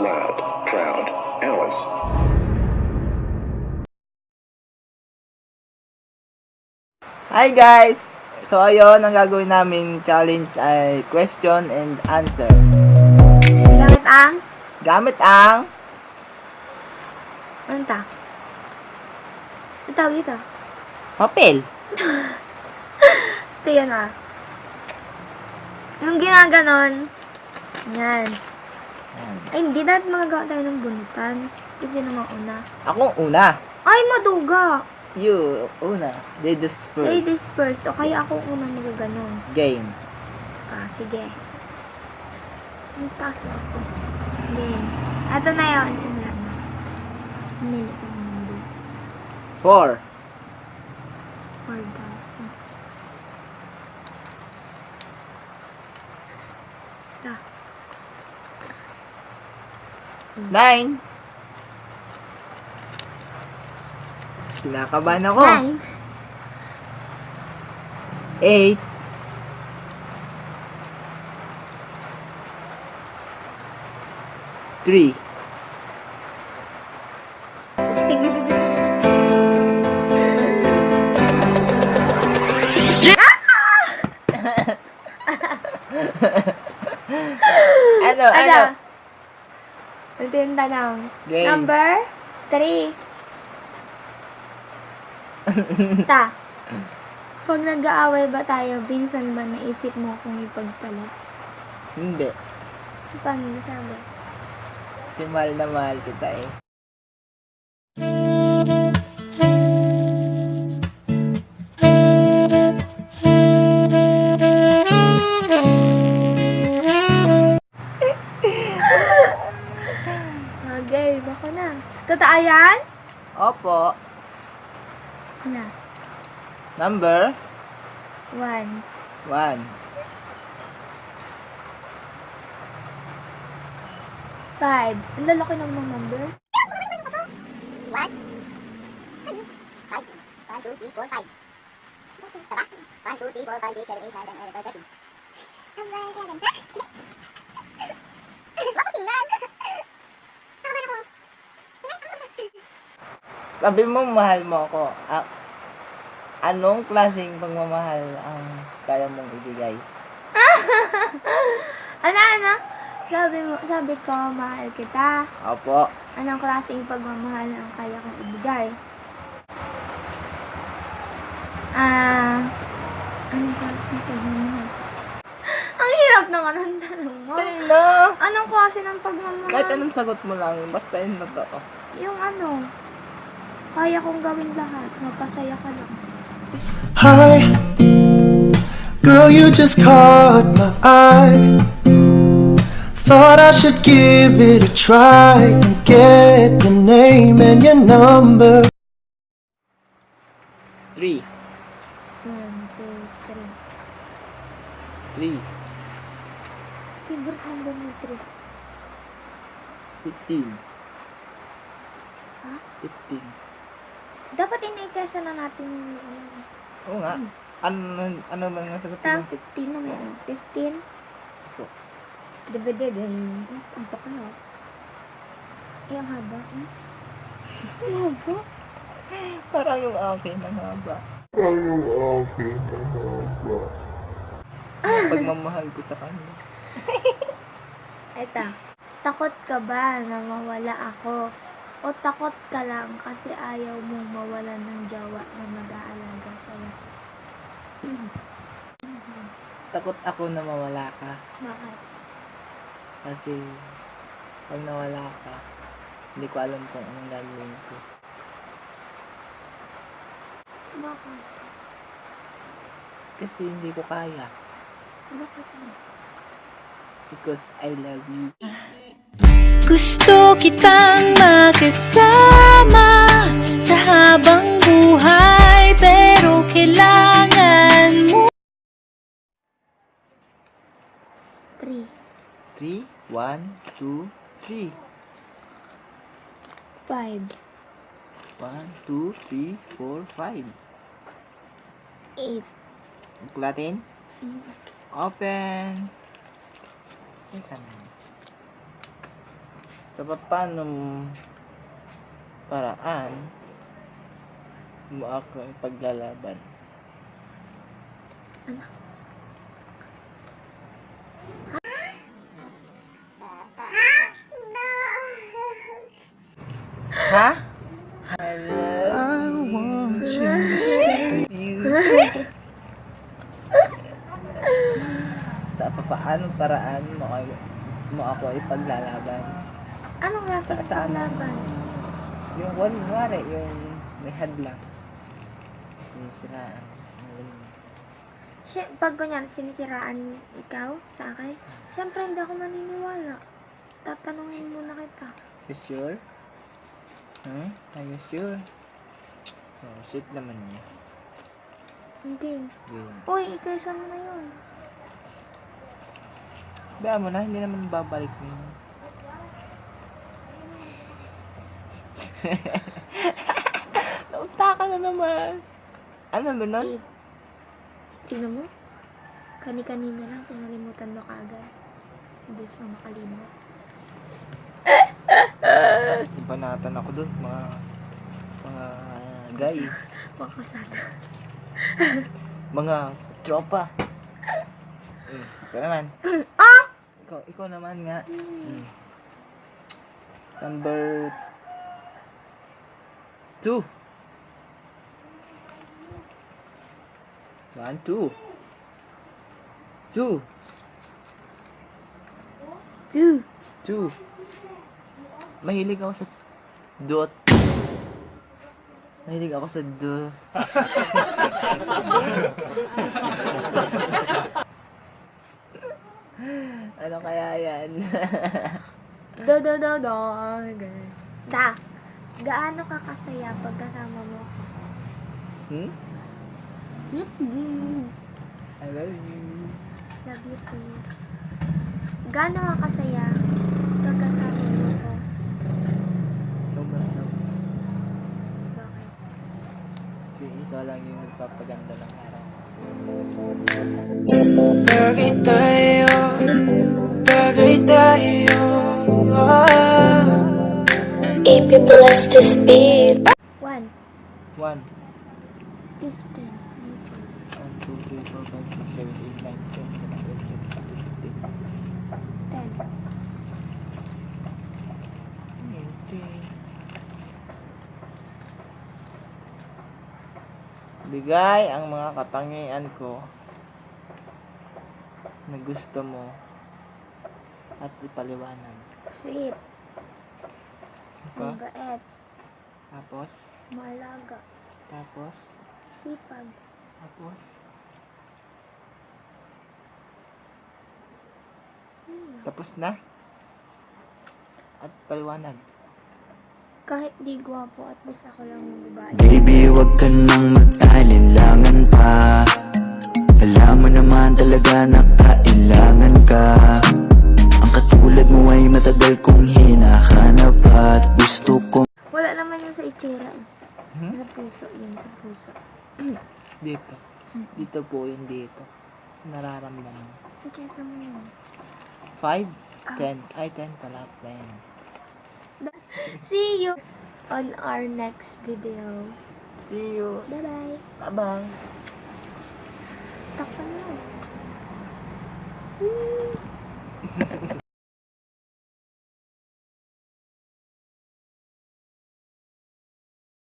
loud, proud, Alice. Hi guys! So ayun, ang gagawin namin challenge ay question and answer. Gamit ang Ano ta? Ang tawag ito? papel. Ito yan Yung ginaganon. Yan. Ay, hindi natin magagawa tayo ng bunutan. Kasi naman una. Ako una. Ay, maduga! You una. Ladies first. Ladies first. O kaya ako unang magaganon. Game. Sige. Ang taas mo kasi. Game. Ito na yun. Simulan na. Minute ko naman 4. Or down. 9. Kinakabahan ako. 8. 3. Ano? Ito yung tanong. Game. Number 3. Pag nag-aaway ba tayo, minsan ba naisip mo kung ipagpalit? Hindi. Paano nasabi? Kasi mahal na mahal kita eh. Okay, bako na. Totoo yan? Opo. Na. Number 1. 1. 5. Ang lalaki ng mga number. 1, 5, 1, 2, 3, 4, 5. Diba? 1, 2, 3, 4, 5, 6, 7, 8, 9, 10, 11, 12, 13. Bakit tingnan? Nakaban ako. Sabi mo mahal mo ako. Anong klaseng pagmamahal ang kaya mong ibigay? Ano? Sabi ko, mahal kita. Opo. Anong klaseng pagmamahal ang kaya kong ibigay? Anong klaseng pagmamahal? Ang hirap naman ang tanong mo. Dali na. Anong klase ng pagmamahal? Kahit anong sagot mo lang, basta yun na to. Yung kaya kong gawin lahat. Mapasaya ka lang. Hi, girl, you just caught my eye. Thought I should give it a try and get your name and your number. 3. 1, 2, 3. 3. Favorite number mo 3. 15. Ha? 15. Dapat inikesa na natin yung Oo nga. Ano ba nga sagot mo? 15 na meron. 15. Opo. Divided. Anto ka na. Ang haba. Ang haba. Parang yung akin, ang haba. Pagmamahal ko sa kanya. Eto. Takot ka ba na mawala ako? O takot ka lang kasi ayaw mong mawalan ng jowa na mag-aalaga sa'yo? Takot ako na mawala ka. Bakit? Kasi pag nawala ka, hindi ko alam kung anong gagawin ko. Bakit? Kasi hindi ko kaya. Bakit? Because I love you. Gusto kitang makasama sa habang buhay, pero kailangan mo. 3. 3, 1, 2, 3. 5. 1, 2, 3, 4, 5. 8. Buklatin. Open. Sesame. Sa paano paraan mo ako ipaglalaban? Ha? I want you to stay. Sa paano paraan mo ako ipaglalaban? Anong klase ng Saan? paglaban? Yung kunwari, yung may hadlang. Sinisiraan. Pag ganyan, sinisiraan ikaw sa akin, syempre hindi ako maniniwala. Tatanungin muna kita. You sure? Huh? Are you sure? Oh, shit naman niya. Hindi. Game. Uy, ikaysa mo na yun. Baya mo na, hindi naman babalik mo yun. Naunta ka na naman. Ano mo nun? Tingnan mo. Kani-kanina lang, pinalimutan mo kaagad. Hindi mo makalimot. Ibanatan ako dun, mga guys. Pakasada. Mga tropa. Ikaw naman. Ah! Ikaw naman nga. Number 2. 1, 2. 2. 2. Mahilig ako sa dot. Mahilig ako sa dos. Ano kaya yan? Da. Da. Gaano ka kasaya pag kasama mo ako? I love you. Love you too. Gaano ka kasaya pag kasama mo ako? Sobrang. Bakit? Kasi ikaw lang yung nagpapaganda ng araw. Bagay tayo. If you bless this beat 1, 1, 15, 1, 2, 3, 4, 5, 6, 7, 8, 9, 10, 11, 12, 13, 14, 15. 10. Bigay ang mga katangian ko na gusto mo at ipaliwanag. Sweet. Diba? Mabait. Tapos, Malaga. tapos, Sipag. tapos, tapos na. At paliwanag. Kahit di gwapo at basta ako lang yung babae. Baby, wag ka nang mag-alinlangan pa. Alam mo naman talaga na kailangan ka. Ang katulad mo ay matagal kong hinahanap at gusto kong Wala naman yun sa itsura eh. Sa puso yun, sa puso. Dito. Dito po yun dito. Nararamdaman. Ikesa mo yun. 5, 10. Ay, 10 pala. 10. See you on our next video. See you. Bye-bye. Bye-bye. Takpan mo.